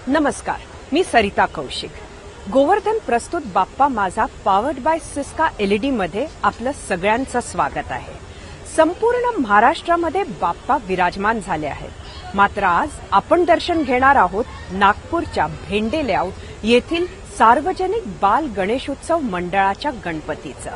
नमस्कार, मी सरिता कौशिक. गोवर्धन प्रस्तुत बाप्पा माझा पॉवर्ड बाय सिस्का LED मध्ये आपलं सगळ्यांचं स्वागत आहे. संपूर्ण महाराष्ट्रामध्ये बाप्पा विराजमान झाले आहेत. मात्र आज आपण दर्शन घेणार आहोत नागपूरच्या भेंडे लेआउट येथील सार्वजनिक बाल गणेशोत्सव मंडळाच्या गणपतीचं.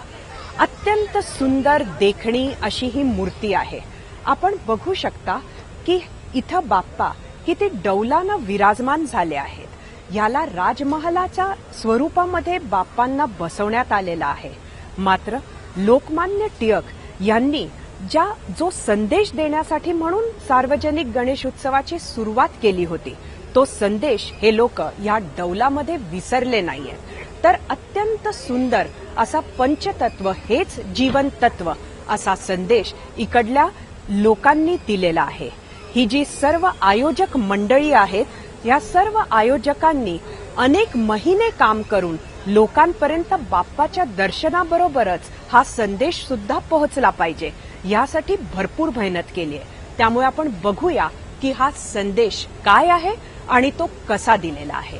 अत्यंत सुंदर देखणी अशी ही मूर्ती आहे. आपण बघू शकता की इथं बाप्पा किती डौलानं विराजमान झाले आहेत. याला राजमहालाच्या स्वरूपामध्ये बाप्पांना बसवण्यात आलेला आहे. मात्र लोकमान्य टिळक यांनी जो संदेश देण्यासाठी म्हणून सार्वजनिक गणेश उत्सवाची सुरुवात केली होती, तो संदेश हे लोक या डौलामध्ये विसरले नाहीये. तर अत्यंत सुंदर असा पंचतत्व हेच जीवन तत्व असा संदेश इकडल्या लोकांनी दिलेला आहे. ही जी सर्व आयोजक मंडळी आहेत, या सर्व आयोजकांनी अनेक महिने काम करून लोकांपर्यंत बाप्पाच्या दर्शनाबरोबरच हा संदेश सुद्धा पोहोचला पाहिजे यासाठी भरपूर मेहनत केली आहे. त्यामुळे आपण बघूया की हा संदेश काय आहे आणि तो कसा दिलेला आहे.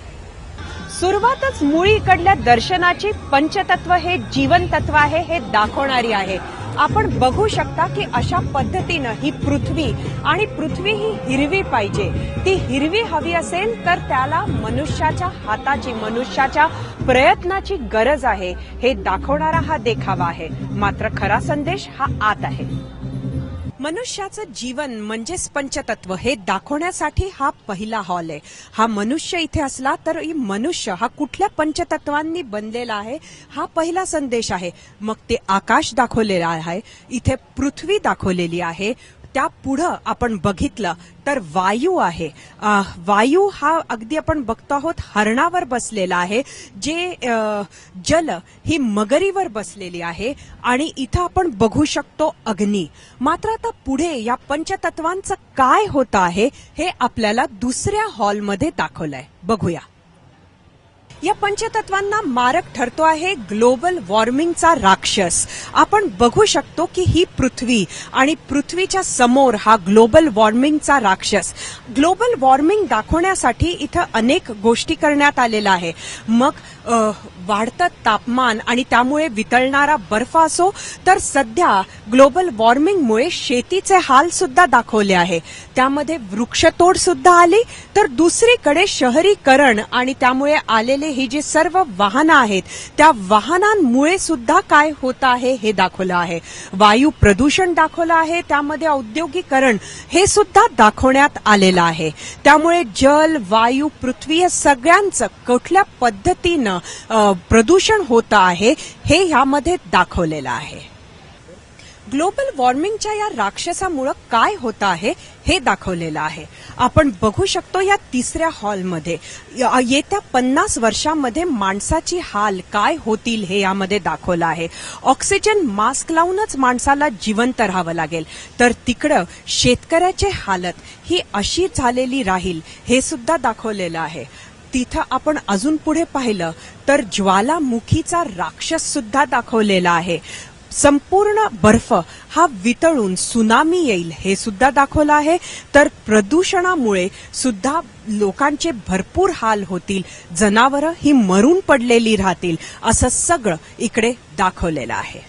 सुरुवातच मुळी इकडल्या दर्शनाची पंचतत्व हे जीवन तत्व आहे हे दाखवणारी आहे. आपण बघू शकता की अशा पद्धतीनं ही पृथ्वी आणि पृथ्वी ही हिरवी पाहिजे. ती हिरवी हवी असेल तर त्याला मनुष्याच्या हाताची, मनुष्याच्या प्रयत्नाची गरज आहे हे दाखवणारा हा देखावा आहे. मात्र खरा संदेश हा आत आहे. मनुष्याचं जीवन म्हणजेच पंचतत्व हे दाखवण्यासाठी हा पहिला हॉल आहे. हा मनुष्य इथे असला तर मनुष्य हा कुठल्या पंचतत्वांनी बनलेला आहे हा पहिला संदेश आहे. मग ते आकाश दाखवलेलं आहे, इथे पृथ्वी दाखवलेली आहे. त्या पुढं आपण बघितलं तर वायू आहे. वायू हा अगदी आपण बघतो आहोत हरणावर बसलेला आहे, जे जल ही मगरीवर बसलेली आहे. आणि इथं आपण बघू शकतो अग्नी. मात्र आता पुढे या पंचतत्वांचं काय होतं आहे हे आपल्याला दुसऱ्या हॉलमध्ये दाखवलंय. बघूया. या पंचतत्वांना मारक ठरतो आहे ग्लोबल वॉर्मिंगचा राक्षस. आपण बघू शकतो की ही पृथ्वी आणि पृथ्वीच्या समोर हा ग्लोबल वॉर्मिंगचा राक्षस. ग्लोबल वॉर्मिंग दाखवण्यासाठी इथं अनेक गोष्टी करण्यात आलेल्या आहे. मग वाढतं तापमान आणि त्यामुळे वितळणारा बर्फ असो, तर सध्या ग्लोबल वॉर्मिंगमुळे शेतीचे हाल सुद्धा दाखवले आहे. त्यामध्ये वृक्षतोड सुद्धा आली. तर दुसरीकडे शहरीकरण आणि त्यामुळे आलेले ही जी सर्व वाहनं आहेत त्या वाहनांमुळे सुद्धा काय होत आहे हे दाखवलं आहे. वायू प्रदूषण दाखवलं आहे. त्यामध्ये औद्योगिकरण हे सुद्धा दाखवण्यात आलेलं आहे. त्यामुळे जल, वायू, पृथ्वी या सगळ्यांचं कुठल्या पद्धतीनं प्रदूषण होत आहे हे यामध्ये दाखवलेलं आहे. ग्लोबल वॉर्मिंगच्या या राक्षसामुळे काय होत आहे हे दाखवलेलं आहे. आपण बघू शकतो या तिसऱ्या हॉलमध्ये येत्या 50 वर्षांमध्ये माणसाची हाल काय होतील हे यामध्ये दाखवलं आहे. ऑक्सिजन मास्क लावूनच माणसाला जिवंत राहावं लागेल, तर तिकडं शेतकऱ्याची हालत ही अशी झालेली राहील हे सुद्धा दाखवलेलं आहे. तिथं आपण अजून पुढे पाहिलं तर ज्वालामुखीचा राक्षस सुद्धा दाखवलेला आहे. संपूर्ण बर्फ हा वितळून सुनामी येईल हे सुद्धा दाखवलं आहे. तर प्रदूषणामुळे सुद्धा लोकांचे भरपूर हाल होतील, जनावरं ही मरून पडलेली राहतील, असं सगळं इकडे दाखवलेलं आहे.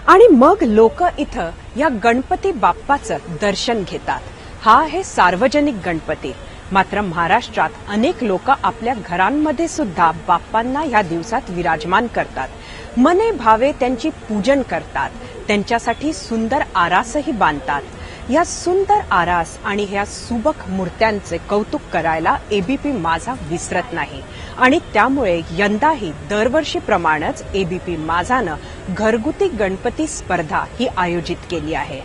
आणि मग लोक इथं या गणपती बाप्पाचं दर्शन घेतात. हा आहे सार्वजनिक गणपती. मात्र महाराष्ट्रात अनेक लोक आपल्या घरांमध्ये सुद्धा बाप्पांना या दिवसात विराजमान करतात. मने भावे त्यांची पूजन करतात. त्यांच्यासाठी सुंदर आरासही बांधतात. या सुंदर आरास आणि ह्या सुबक मूर्त्यांचे कौतुक करायला ABP माझा विसरत नाही. आणि त्यामुळे यंदाही दरवर्षीप्रमाणेच ABP माझानं घरगुती गणपती स्पर्धा ही आयोजित केली आहे.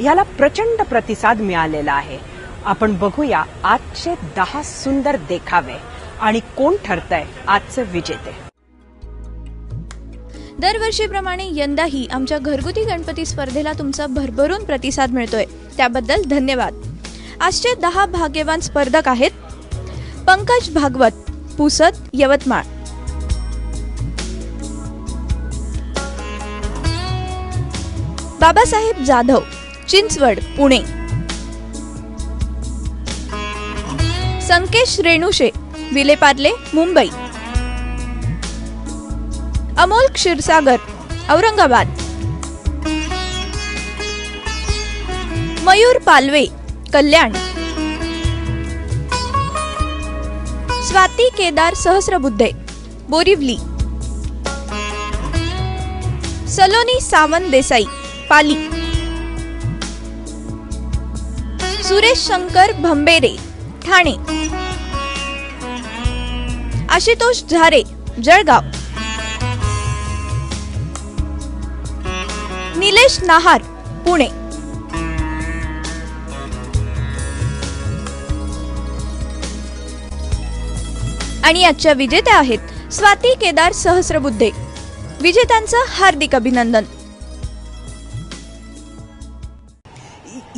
याला प्रचंड प्रतिसाद मिळालेला आहे. आपण बघूया आजचे 10 सुंदर देखावे आणि कोण ठरतंय आजचे विजेते. दरवर्षीप्रमाणे यंदाही आमच्या घरगुती गणपती स्पर्धेला तुमचा भरभरून प्रतिसाद मिळतोय, त्याबद्दल धन्यवाद. आजचे 10 भाग्यवान स्पर्धक आहेत: पंकज भागवत, पुसद, यवतमाळ; बाबासाहेब जाधव, चिंचवड, पुणे; संकेश रेणुशे, विलेपार्ले, मुंबई. अमोल क्षीरसागर, औरंगाबाद. मयूर पालवे, कल्याण. स्वाती केदार सहस्रबुद्धे, बोरिवली. सलोनी सावंत देसाई, पाली. सुरेश शंकर भंबेरे, ठाणे. आशुतोष झारे, जळगाव. निलेश नाहार, पुणे. आणि आजच्या विजेत्या आहेत स्वाती केदार सहस्रबुद्धे. विजेत्यांचं हार्दिक अभिनंदन.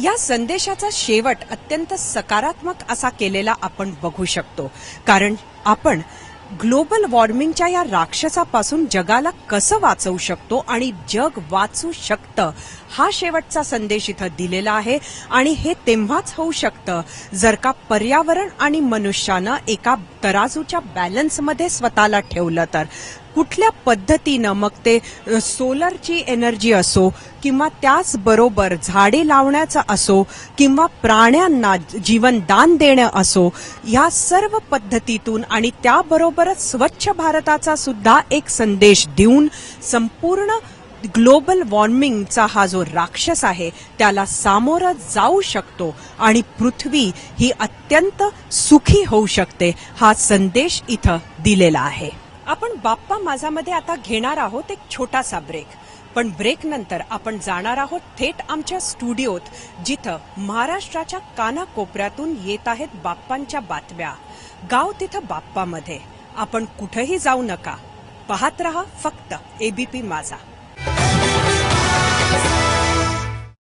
या संदेशाचा शेवट अत्यंत सकारात्मक असा केलेला आपण बघू शकतो, कारण आपण ग्लोबल वॉर्मिंगच्या या राक्षसापासून जगाला कसं वाचवू शकतो आणि जग वाचू शकतं हा शेवटचा संदेश इथं दिलेला आहे. आणि हे तेव्हाच होऊ शकतं जर का पर्यावरण आणि मनुष्यानं एका तराजूच्या बॅलन्समध्ये स्वतःला ठेवलं तर. कुठल्या पद्धतीनं, मग ते सोलरची एनर्जी असो किंवा त्याचबरोबर झाडे लावण्याचं असो किंवा प्राण्यांना जीवनदान देणं असो, या सर्व पद्धतीतून आणि त्याबरोबरच स्वच्छ भारताचा सुद्धा एक संदेश देऊन संपूर्ण ग्लोबल वॉर्मिंगचा हा जो राक्षस आहे त्याला सामोरं जाऊ शकतो आणि पृथ्वी ही अत्यंत सुखी होऊ शकते हा संदेश इथं दिलेला आहे. आपण बाप्पा माझामध्ये आता घेणार आहोत एक छोटासा ब्रेक, पण ब्रेक नंतर आपण जाणार आहोत थेट आमच्या स्टुडिओत, जिथं महाराष्ट्राच्या कानाकोपऱ्यातून येत आहेत बाप्पांच्या बातम्या. गाव तिथं बाप्पामध्ये. आपण कुठेही जाऊ नका, पाहत रहा फक्त एबीपी माझा.